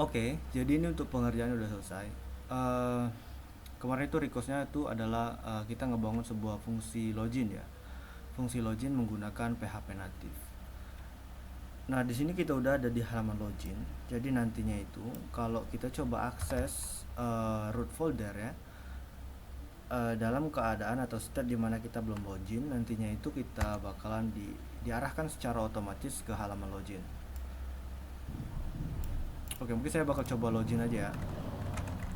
Oke, jadi ini untuk pengerjaan udah selesai. Eh, Kemarin itu requestnya itu adalah kita ngebangun sebuah fungsi login ya. Fungsi login menggunakan PHP native. Nah, di sini kita udah ada di halaman login. Jadi nantinya itu kalau kita coba akses root folder ya, dalam keadaan atau state di mana kita belum login, nantinya itu kita bakalan diarahkan secara otomatis ke halaman login. Oke, mungkin saya bakal coba login aja ya.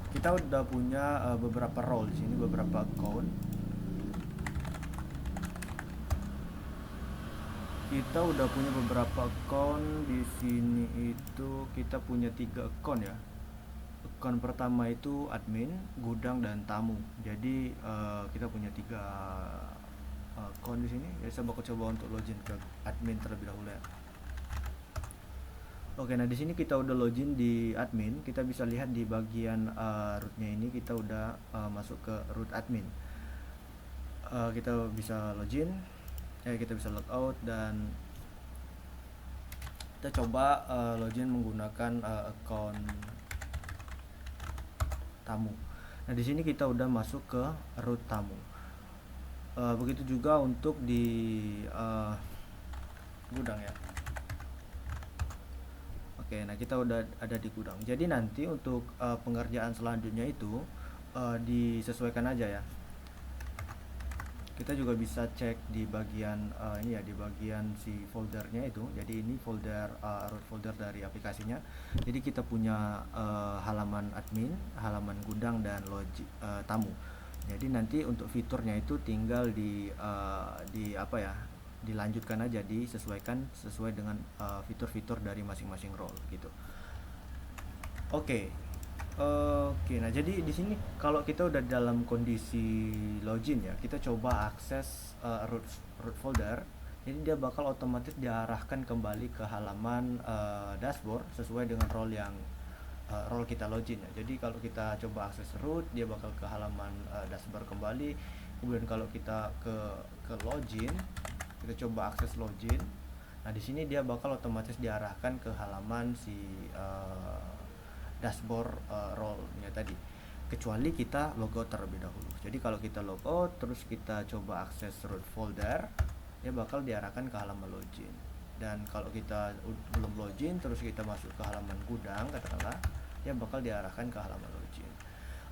Kita udah punya beberapa role di sini, beberapa account. Kita udah punya beberapa account di sini itu kita punya 3 account ya. Account pertama itu admin, gudang dan tamu. Jadi kita punya 3 account di sini. Jadi saya bakal coba untuk login ke admin terlebih dahulu ya. Oke, nah di sini kita udah login di admin. Kita bisa lihat di bagian rootnya ini kita udah masuk ke root admin. Kita bisa login, kita bisa logout dan kita coba login menggunakan account tamu. Nah di sini kita udah masuk ke root tamu. Begitu juga untuk di gudang ya. Oke, nah kita udah ada di gudang. Jadi nanti untuk pengerjaan selanjutnya itu disesuaikan aja ya. Kita juga bisa cek di bagian ini ya, di bagian si foldernya itu. Jadi ini folder root folder dari aplikasinya. Jadi kita punya halaman admin, halaman gudang dan tamu. Jadi nanti untuk fiturnya itu tinggal di apa ya, dilanjutkan aja, disesuaikan sesuai dengan fitur-fitur dari masing-masing role gitu. Oke. Oke, nah jadi di sini kalau kita udah dalam kondisi login ya, kita coba akses root folder. Jadi dia bakal otomatis diarahkan kembali ke halaman dashboard sesuai dengan role kita login ya. Jadi kalau kita coba akses root, dia bakal ke halaman dashboard kembali. Kemudian kalau kita ke login, kita coba akses login. Nah, di sini dia bakal otomatis diarahkan ke halaman si dashboard role-nya tadi. Kecuali kita logout terlebih dahulu. Jadi kalau kita logout terus kita coba akses root folder, dia bakal diarahkan ke halaman login. Dan kalau kita belum login terus kita masuk ke halaman gudang katakanlah, dia bakal diarahkan ke halaman login.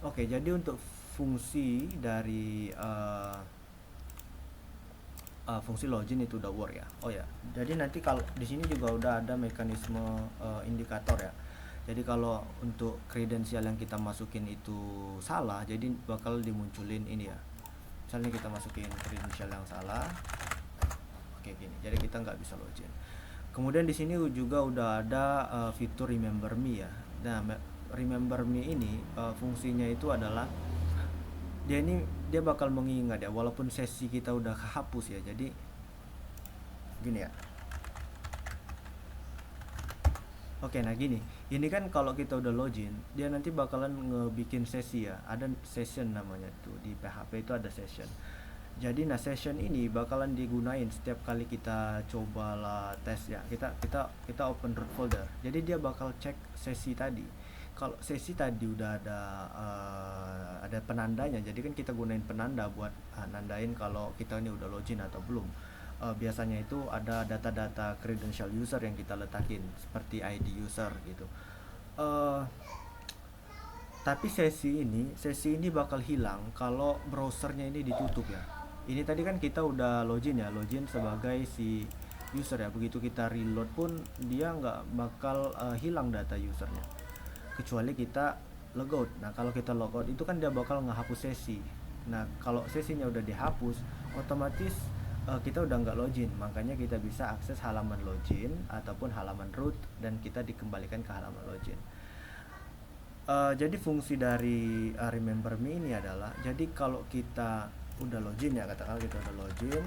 Oke, jadi untuk fungsi dari fungsi login itu udah work ya. Oh ya, jadi nanti kalau di sini juga udah ada mekanisme indikator ya. Jadi kalau untuk kredensial yang kita masukin itu salah, jadi bakal dimunculin ini ya. Misalnya kita masukin kredensial yang salah, kayak gini. Jadi kita nggak bisa login. Kemudian di sini juga udah ada fitur Remember Me ya. Nah, Remember Me ini fungsinya itu adalah dia bakal mengingat ya, walaupun sesi kita udah kehapus ya. Jadi gini ya. Oke, nah gini. Ini kan kalau kita udah login, dia nanti bakalan ngebikin sesi ya. Ada session namanya tuh. Di PHP itu ada session. Jadi nah session ini bakalan digunain setiap kali kita cobalah tes ya. Kita open root folder. Jadi dia bakal cek sesi tadi. Kalau sesi tadi udah ada penandanya, jadi kan kita gunain penanda buat nandain kalau kita ini udah login atau belum. Biasanya itu ada data-data credential user yang kita letakin seperti ID user gitu. Uh, tapi sesi ini bakal hilang kalau browsernya ini ditutup ya. Ini tadi kan kita udah login ya, login sebagai si user ya. Begitu kita reload pun dia nggak bakal hilang data usernya, kecuali kita logout. Nah kalau kita logout itu kan dia bakal ngehapus sesi. Nah kalau sesinya udah dihapus, otomatis kita udah nggak login. Makanya kita bisa akses halaman login ataupun halaman root dan kita dikembalikan ke halaman login. Jadi fungsi dari Remember Me ini adalah, jadi kalau kita udah login ya, katakan kita udah login,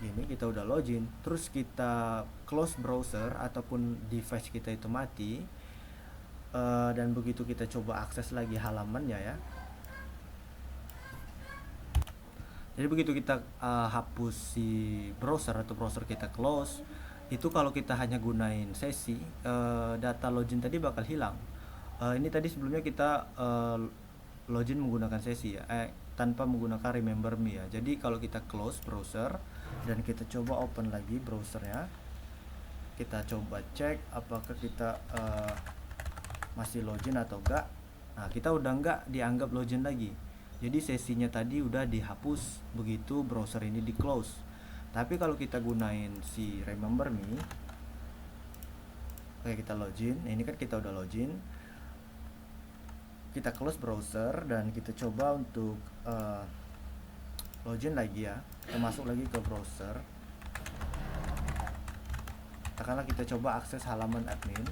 ini kita udah login, terus kita close browser ataupun device kita itu mati, dan begitu kita coba akses lagi halamannya ya. Jadi begitu kita hapus si browser atau browser kita close, Itu kalau kita hanya gunain sesi, data login tadi bakal hilang. Ini tadi sebelumnya kita login menggunakan sesi ya, tanpa menggunakan remember me ya. Jadi kalau kita close browser dan kita coba open lagi browsernya, kita coba cek apakah kita masih login atau enggak. Nah, kita udah enggak dianggap login lagi. Jadi sesinya tadi udah dihapus begitu browser ini di close. Tapi kalau kita gunain si remember me, oke kita login. Nah, ini kan kita udah login. Kita close browser dan kita coba untuk login lagi ya. Kita masuk lagi ke browser. Katakanlah kita coba akses halaman admin.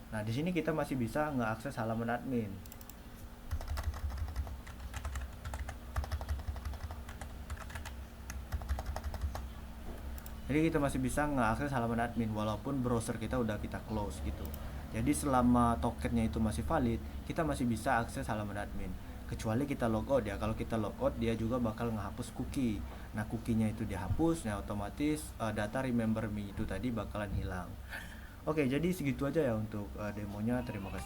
Nah, di sini kita masih bisa ngeakses halaman admin. Jadi kita masih bisa ngeakses halaman admin walaupun browser kita udah kita close gitu. Jadi selama tokennya itu masih valid, kita masih bisa akses halaman admin. Kecuali kita logout ya. Kalau kita logout, dia juga bakal ngehapus cookie. Nah, cookie-nya itu dihapus, nah otomatis data remember me itu tadi bakalan hilang. Oke, jadi segitu aja ya untuk demonya. Terima kasih.